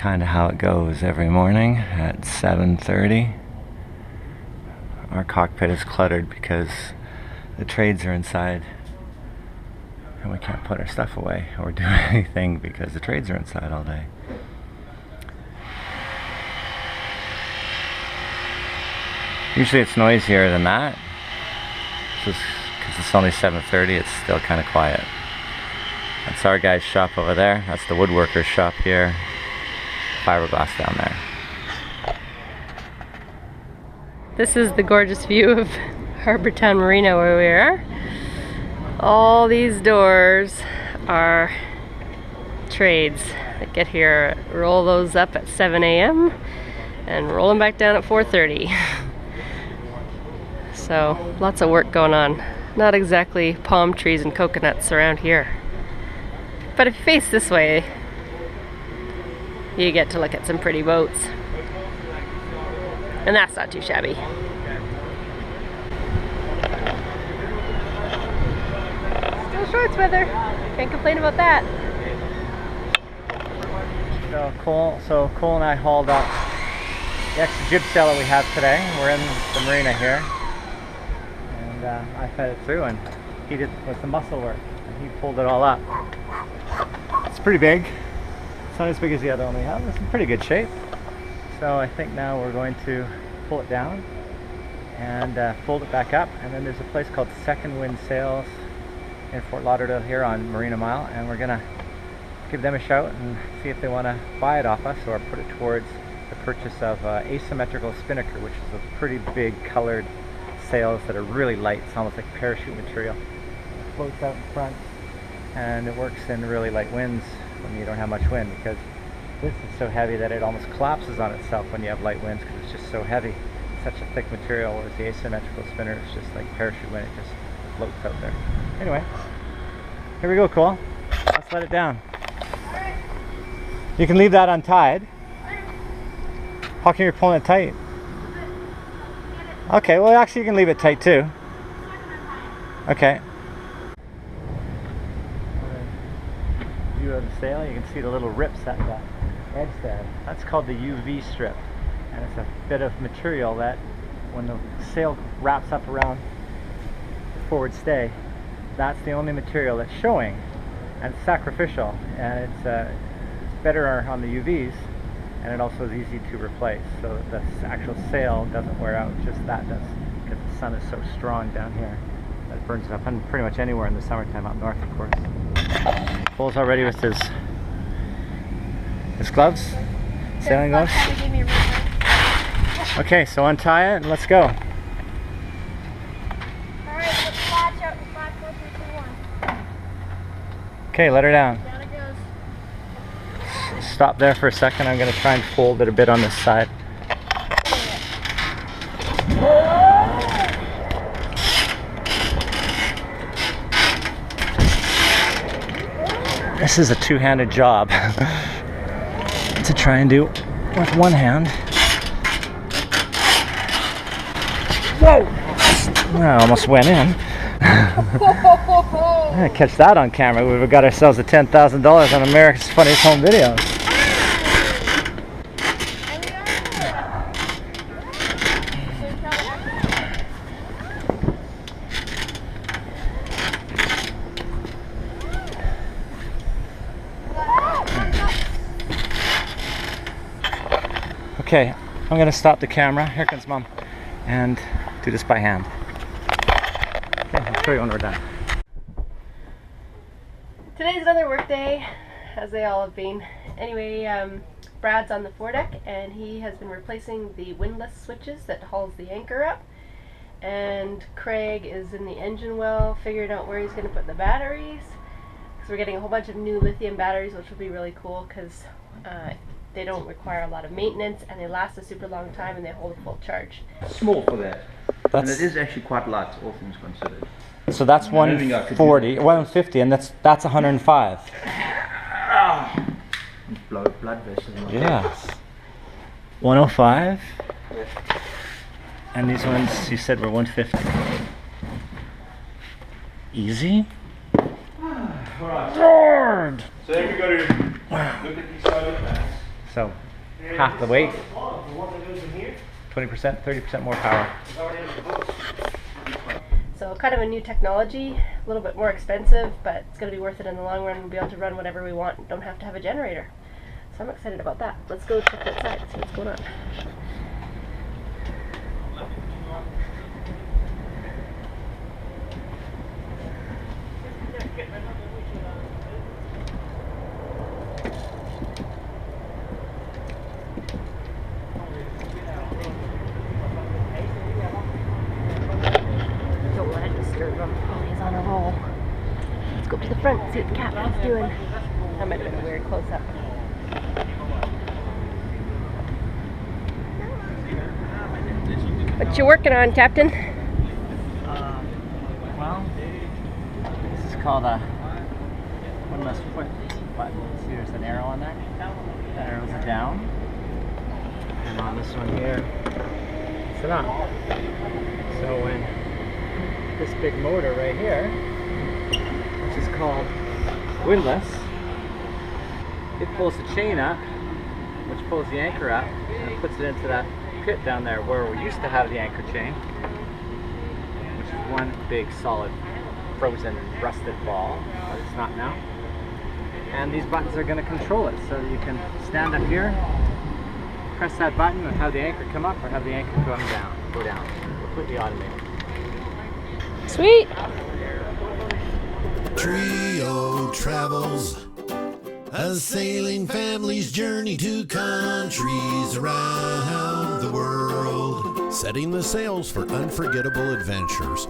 kind of how it goes every morning at 7:30. Our cockpit is cluttered because the trades are inside and we can't put our stuff away or do anything because the trades are inside all day. Usually it's noisier than that, just because it's only 7:30. It's still kind of quiet. That's our guy's shop over there. That's the woodworker's shop here. Fiberglass down there. This is the gorgeous view of Harbour Town Marina where we are. All these doors are trades that get here, roll those up at 7 a.m. and roll them back down at 4:30. So lots of work going on. Not exactly palm trees and coconuts around here. But if you face this way, you get to look at some pretty boats. And that's not too shabby. Still shorts weather. Can't complain about that. So Cole and I hauled up the extra jib sail that we have today. We're in the marina here. And I fed it through and he did with the muscle work. And he pulled it all up. It's pretty big. It's not as big as the other one we have. It's in pretty good shape. So I think now we're going to pull it down and fold it back up. And then there's a place called Second Wind Sails in Fort Lauderdale here on Marina Mile. And we're gonna give them a shout and see if they want to buy it off us or put it towards the purchase of asymmetrical spinnaker, which is a pretty big colored sails that are really light. It's almost like parachute material. It floats out in front and it works in really light winds when you don't have much wind, because this is so heavy that it almost collapses on itself when you have light winds because it's just so heavy. It's such a thick material, whereas the asymmetrical spinner is just like parachute wind, it just floats out there. Anyway, here we go, Cole. Let's let it down. You can leave that untied. How come you're pulling it tight? Okay, well actually you can leave it tight too. Okay. View of the sail, you can see the little rips at the edge there. That's called the UV strip. And it's a bit of material that when the sail wraps up around the forward stay, that's the only material that's showing. And it's sacrificial. And it's better on the UVs. And it also is easy to replace, so the actual sail doesn't wear out, just that does, because the sun is so strong down here that it burns it up, and pretty much anywhere in the summertime up north, of course. Cole's all ready with his gloves, sailing gloves. Okay, so untie it and let's go. Alright, let's watch out in 5, 4, 3, 2, 1. Okay, let her down. Down it goes. Stop there for a second. I'm going to try and fold it a bit on this side. This is a two-handed job to try and do with one hand. Whoa! I almost went in. I'm gonna catch that on camera. We've got ourselves a $10,000 on America's Funniest Home Videos. Okay, I'm gonna stop the camera. Here comes Mom, and do this by hand. Okay, I'll show you when we're done. Today's another work day, as they all have been. Anyway, Brad's on the foredeck and he has been replacing the windlass switches that hauls the anchor up. And Craig is in the engine well, figuring out where he's going to put the batteries. Because we're getting a whole bunch of new lithium batteries, which will be really cool because they don't require a lot of maintenance and they last a super long time and they hold a full charge. Small for that. And it is actually quite light, all things considered. So that's 140, 150, and that's 105. Blood vessels. Yes. 105. And these ones you said were 150. Easy. Alright. So then we got to look at these solar panels. So half the weight, 20%, 30% more power. So kind of a new technology, a little bit more expensive, but it's going to be worth it in the long run. We'll be able to run whatever we want and don't have to have a generator. So I'm excited about that. Let's go check outside and see what's going on. Don't let it disturb him. Oh, he's on a roll. Let's go up to the front and see what the captain's doing. That might have been a weird close-up. What you working on, Captain? Well, this is called a windlass foot button. See, there's an arrow on there. That arrow's a down. And on this one here, it's an up. So when this big motor right here, which is called windlass, it pulls the chain up, which pulls the anchor up, and it puts it into that pit down there where we used to have the anchor chain, which is one big solid frozen rusted ball, but it's not now. And these buttons are going to control it, so you can stand up here, press that button and have the anchor come up or have the anchor go down. Completely automated. Sweet! Trio travels, a sailing family's journey to countries around the world, setting the sails for unforgettable adventures.